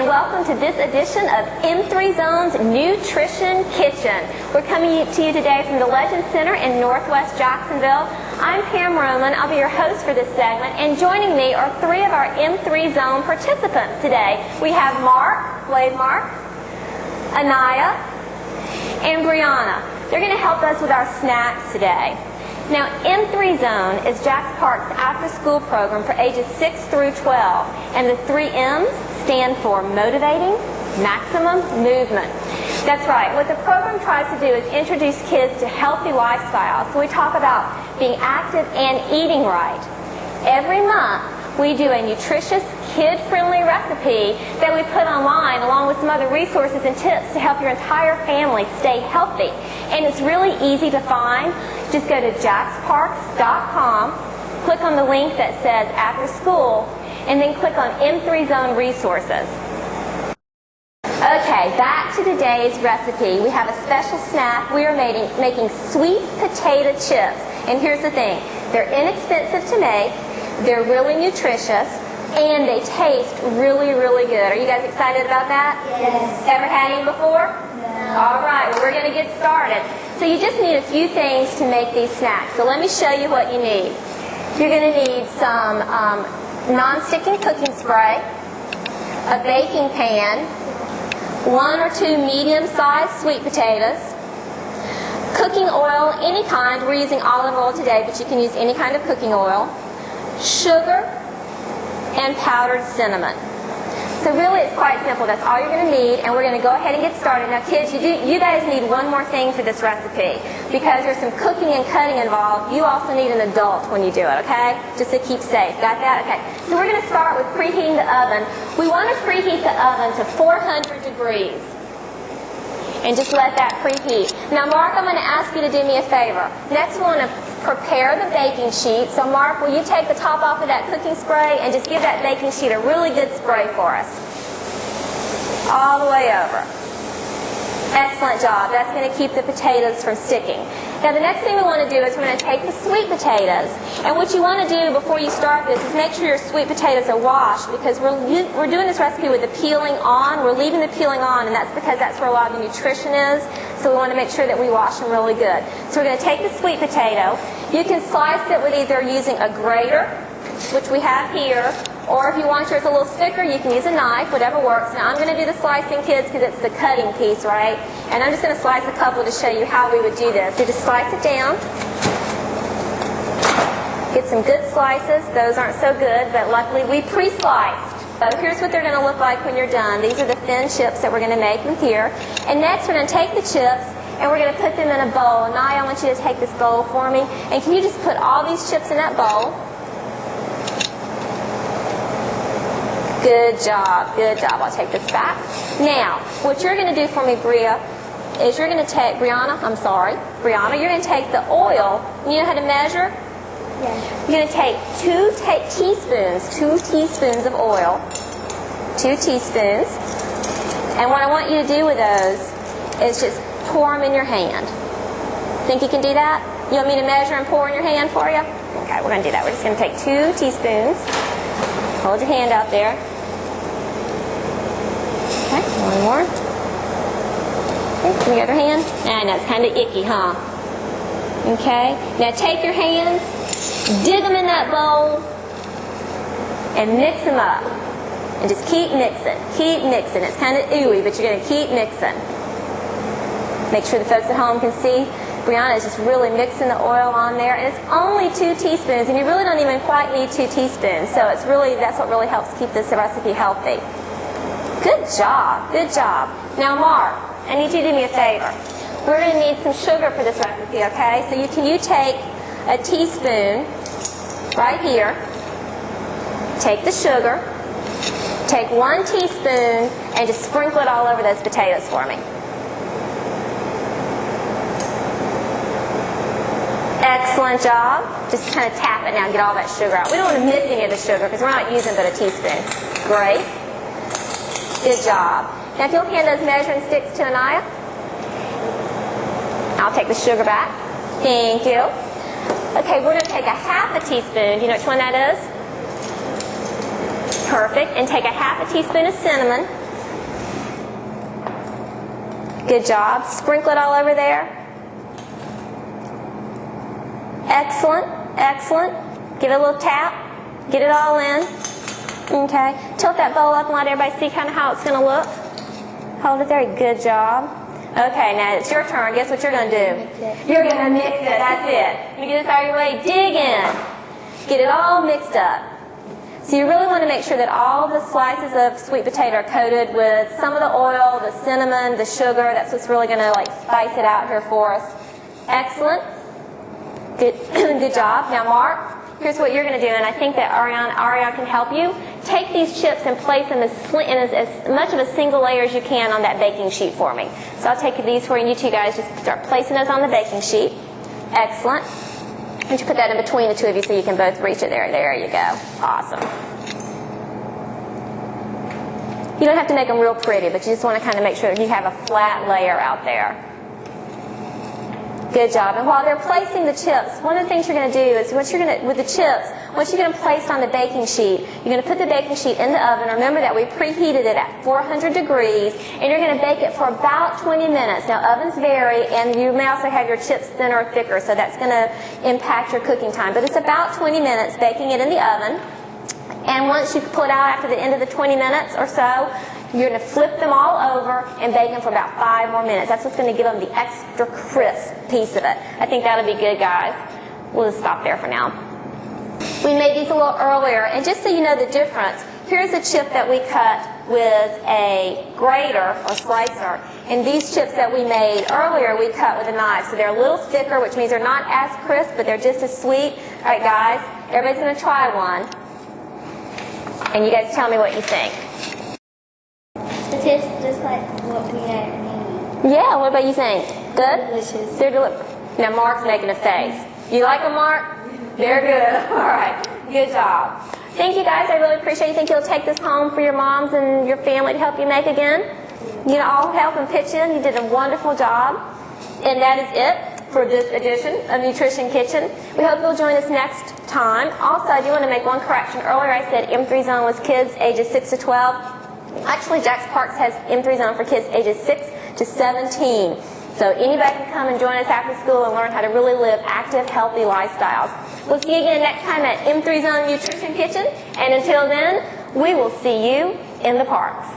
and welcome to this edition of M3Zone's Nutrition Kitchen. We're coming to you today from the Legend Center in Northwest Jacksonville. I'm Pam Roman. I'll be your host for this segment, and joining me are three of our M3Zone participants today. We have Mark, wave Mark, Anaya, and Brianna. They're going to help us with our snacks today. Now, M3Zone is JaxParks after-school program for ages 6 through 12, and the 3 M's stand for motivating, maximum movement. That's right. What the program tries to do is introduce kids to healthy lifestyles. So we talk about being active and eating right. Every month, we do a nutritious, kid-friendly recipe that we put online along with some other resources and tips to help your entire family stay healthy. And it's really easy to find. Just go to JaxParks.com, click on the link that says After School, and then click on M3Zone Resources. Okay, back to today's recipe. We have a special snack. We are making sweet potato chips. And here's the thing. They're inexpensive to make, they're really nutritious, and they taste really, really good. Are you guys excited about that? Yes. Ever had any before? No. All right, well, we're going to get started. So you just need a few things to make these snacks. So let me show you what you need. You're going to need some non-sticking cooking spray, a baking pan, 1 or 2 medium-sized sweet potatoes, cooking oil, any kind. We're using olive oil today, but you can use any kind of cooking oil, sugar, and powdered cinnamon. So really it's quite simple. That's all you're going to need, and we're going to go ahead and get started. Now kids, you guys need one more thing for this recipe. Because there's some cooking and cutting involved, you also need an adult when you do it, okay? Just to keep safe. Got that? Okay. So we're going to start with preheating the oven. We want to preheat the oven to 400 degrees. And just let that preheat. Now Mark, I'm going to ask you to do me a favor. Next we want to prepare the baking sheet. So Mark, will you take the top off of that cooking spray and just give that baking sheet a really good spray for us? All the way over. Excellent job. That's going to keep the potatoes from sticking. Now the next thing we want to do is we're going to take the sweet potatoes. And what you want to do before you start this is make sure your sweet potatoes are washed, because we're doing this recipe with the peeling on. We're leaving the peeling on, and that's because that's where a lot of the nutrition is. So we want to make sure that we wash them really good. So we're going to take the sweet potato. You can slice it with either using a grater, which we have here, or if you want yours a little thicker, you can use a knife, whatever works. Now I'm going to do the slicing, kids, because it's the cutting piece, right? And I'm just going to slice a couple to show you how we would do this. So just slice it down. Get some good slices. Those aren't so good, but luckily we pre-sliced. So here's what they're going to look like when you're done. These are the thin chips that we're going to make them here. And next we're going to take the chips and we're going to put them in a bowl. And now I want you to take this bowl for me. And can you just put all these chips in that bowl? Good job, good job. I'll take this back. Now, what you're going to do for me, Brianna, you're going to take the oil. You know how to measure? Yes. You're going to take 2 teaspoons of oil. 2 teaspoons. And what I want you to do with those is just pour them in your hand. Think you can do that? You want me to measure and pour in your hand for you? Okay, we're going to do that. We're just going to take 2 teaspoons. Hold your hand out there. Okay, one more. Okay, from the other hand. I know, it's kind of icky, huh? Okay, now take your hands, dig them in that bowl, and mix them up. And just keep mixing, keep mixing. It's kind of ooey, but you're going to keep mixing. Make sure the folks at home can see. Brianna is just really mixing the oil on there, and it's only 2 teaspoons, and you really don't even quite need 2 teaspoons. So it's really, that's what really helps keep this recipe healthy. Good job, good job. Now Mark, I need you to do me a favor. We're going to need some sugar for this recipe, okay? So you take a teaspoon right here, take the sugar, take 1 teaspoon, and just sprinkle it all over those potatoes for me. Excellent job. Just kind of tap it now and get all that sugar out. We don't want to miss any of the sugar because we're not using but a teaspoon. Great. Good job. Now if you'll hand those measuring sticks to Anaya. I'll take the sugar back. Thank you. Okay, we're going to take a half a teaspoon. Do you know which one that is? Perfect. And take a half a teaspoon of cinnamon. Good job. Sprinkle it all over there. Excellent, excellent. Give it a little tap. Get it all in. Okay. Tilt that bowl up and let everybody see kind of how it's going to look. Hold it there. Good job. Okay, now it's your turn. Guess what you're going to do? You're going to mix it. That's it. You get this out of your way. Dig in. Get it all mixed up. So you really want to make sure that all the slices of sweet potato are coated with some of the oil, the cinnamon, the sugar. That's what's really going to like spice it out here for us. Excellent. Good, good job. Now, Mark, here's what you're going to do, and I think that Ariane can help you. Take these chips and place them in as much of a single layer as you can on that baking sheet for me. So I'll take these for you, and you two guys just start placing those on the baking sheet. Excellent. And you put that in between the two of you so you can both reach it there. There you go. Awesome. You don't have to make them real pretty, but you just want to kind of make sure that you have a flat layer out there. Good job. And while they're placing the chips, one of the things you're going to do is with the chips, once you're going to place on the baking sheet, you're going to put the baking sheet in the oven. Remember that we preheated it at 400 degrees, and you're going to bake it for about 20 minutes. Now, ovens vary, and you may also have your chips thinner or thicker, so that's going to impact your cooking time. But it's about 20 minutes baking it in the oven. And once you pull it out after the end of the 20 minutes or so, you're going to flip them all over and bake them for about 5 more minutes. That's what's going to give them the extra crisp piece of it. I think that'll be good, guys. We'll just stop there for now. We made these a little earlier, and just so you know the difference, here's a chip that we cut with a grater or slicer, and these chips that we made earlier we cut with a knife. So they're a little thicker, which means they're not as crisp, but they're just as sweet. All right, guys, everybody's going to try one, and you guys tell me what you think. It tastes just like what we had eaten. Yeah, what about you think? Good? Delicious. They're delicious. Now Mark's making a face. You like them, Mark? They're good. All right. Good job. Thank you, guys. I really appreciate it. You think you'll take this home for your moms and your family to help you make again? You know, all help and pitch in. You did a wonderful job. And that is it for this edition of Nutrition Kitchen. We hope you'll join us next time. Also, I do want to make one correction. Earlier I said M3Zone was kids ages 6 to 12. Actually, JaxParks has M3Zone for kids ages 6 to 17. So anybody can come and join us after school and learn how to really live active, healthy lifestyles. We'll see you again next time at M3Zone Nutrition Kitchen. And until then, we will see you in the parks.